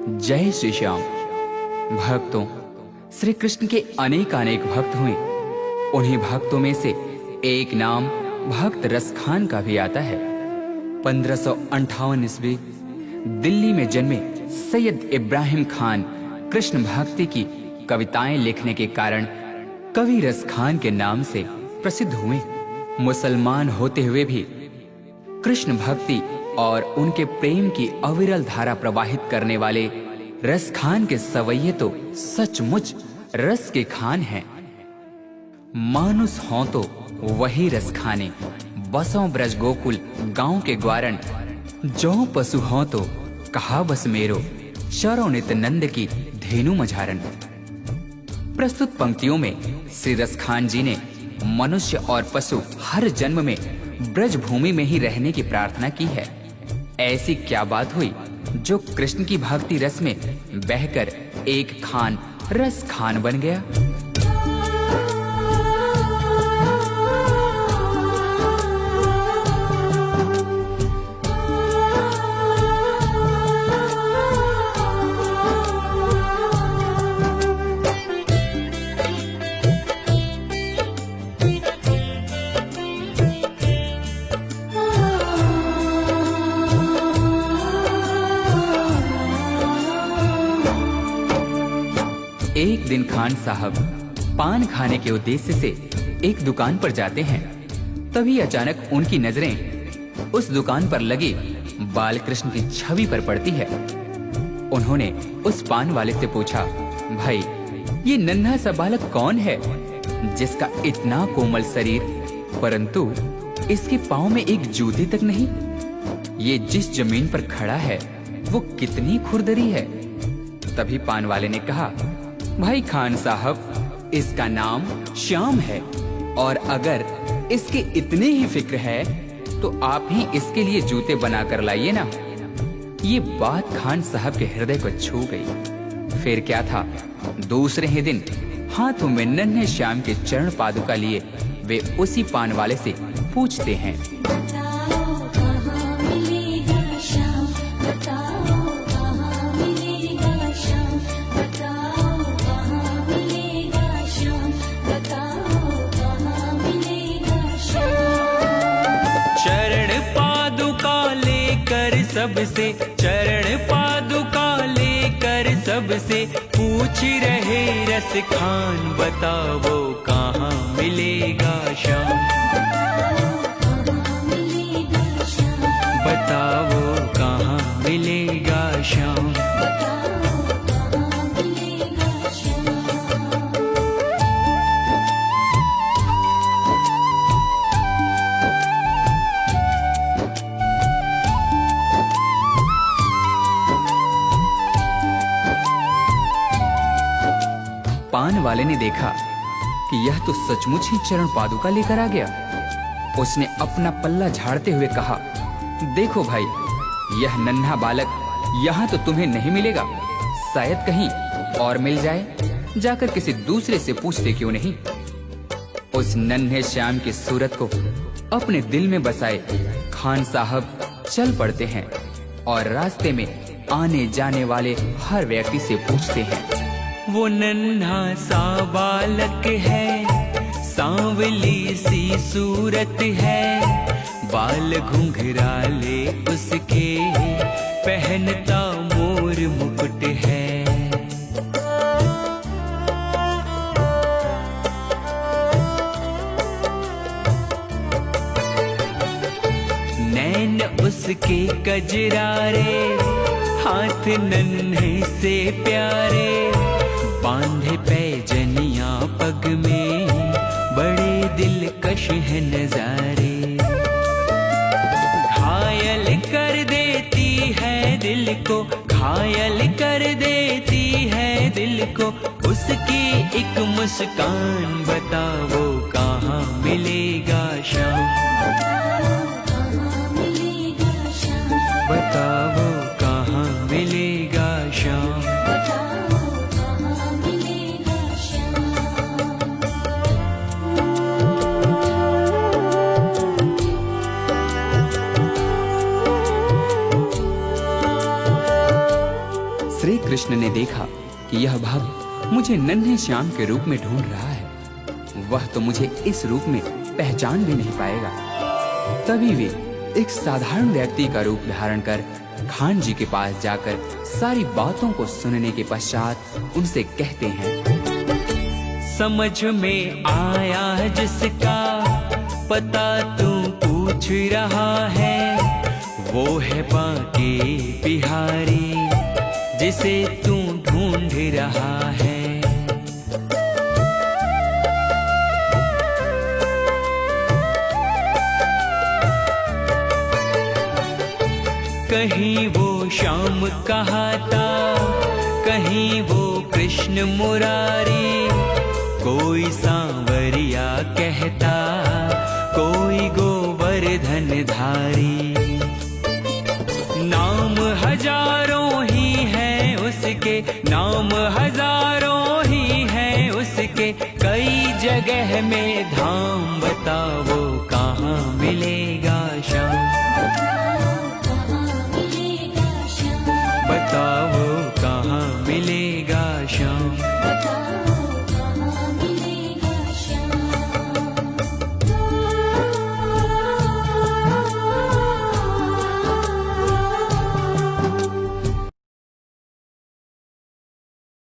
जय श्री श्याम। भक्तों, श्री कृष्ण के अनेक भक्त हुए। उन्हीं भक्तों में से एक नाम भक्त रसखान का भी आता है। 1558 ईस्वी दिल्ली में जन्मे सैयद इब्राहिम खान कृष्ण भक्ति की कविताएं लिखने के कारण कवि रसखान के नाम से प्रसिद्ध हुए। मुसलमान होते हुए भी कृष्ण भक्ति और उनके प्रेम की अविरल धारा प्रवाहित करने वाले रसखान के सवैये तो सचमुच रस के खान हैं। मानुस हों तो वही रस खाने, बसों ब्रज गोकुल गांव के ग्वारण। जो पशु हों तो कहा बस मेरो, शरो नित नंद की धेनु मझारन। प्रस्तुत पंक्तियों में श्री रसखान जी ने मनुष्य और पशु हर जन्म में ब्रज भूमि में ही रहने की प्रार्थना की है। ऐसी क्या बात हुई जो कृष्ण की भक्ति रस में बहकर एक खान रस खान बन गया। एक दिन खान साहब पान खाने के उद्देश्य से एक दुकान पर जाते हैं। तभी अचानक उनकी नजरें उस दुकान पर लगी बाल कृष्ण की छवि पर पड़ती है। उन्होंने उस पान वाले से पूछा, भाई ये नन्हा सा बालक कौन है जिसका इतना कोमल शरीर परंतु इसके पांव में एक जूती तक नहीं? ये जिस जमीन पर खड़ा है वो कितनी खुरदरी है। तभी पान वाले ने कहा, भाई खान साहब इसका नाम श्याम है और अगर इसके इतने ही फिक्र है तो आप ही इसके लिए जूते बना कर लाइए ना। ये बात खान साहब के हृदय को छू गई। फिर क्या था, दूसरे ही दिन हाथों में नन्हे श्याम के चरण पादुका लिए वे उसी पान वाले से पूछते हैं, सबसे चरण पादुका लेकर सबसे पूछ रहे रस खान, बताओ कहाँ मिलेगा श्याम, बताओ कहाँ मिलेगा श्याम। पान वाले ने देखा कि यह तो सचमुच ही चरण पादुका लेकर आ गया। उसने अपना पल्ला झाड़ते हुए कहा, देखो भाई यह नन्हा बालक यहाँ तो तुम्हें नहीं मिलेगा, शायद कहीं और मिल जाए। जाकर किसी दूसरे से पूछते क्यों नहीं। उस नन्हे श्याम की सूरत को अपने दिल में बसाए खान साहब चल पड़ते हैं और रास्ते में आने जाने वाले हर व्यक्ति से पूछते हैं, वो नन्हा सा बालक है, सांवली सी सूरत है, बाल घुंघराले उसके, पहनता मोर मुकुट है। नैन उसके कजरारे, हाथ नन्हे से प्यारे, बांधे पैजनिया पग में, बड़े दिलकश है नजारे। घायल कर देती है दिल को, घायल कर देती है दिल को, उसकी एक मुस्कान, बताओ कहाँ मिलेगा श्याम, बताओ कहाँ मिलेगा श्याम। कृष्ण ने देखा कि यह भक्त मुझे नन्हे श्याम के रूप में ढूंढ रहा है, वह तो मुझे इस रूप में पहचान भी नहीं पाएगा। तभी वे एक साधारण व्यक्ति का रूप धारण कर खान जी के पास जाकर सारी बातों को सुनने के पश्चात उनसे कहते हैं, समझ में आया जिसका पता तू पूछ रहा है, वो है बांके बिहारी जिसे तू ढूंढ रहा है। कहीं वो श्याम कहाता, कहीं वो कृष्ण मुरारी, कोई सांवरिया कहता, कोई गोवर्धन धारी। नाम हजारों ही हैं उसके, नाम हजारों ही हैं उसके, कई जगह में धाम, बताओ कहाँ मिलेगा श्याम, बताओ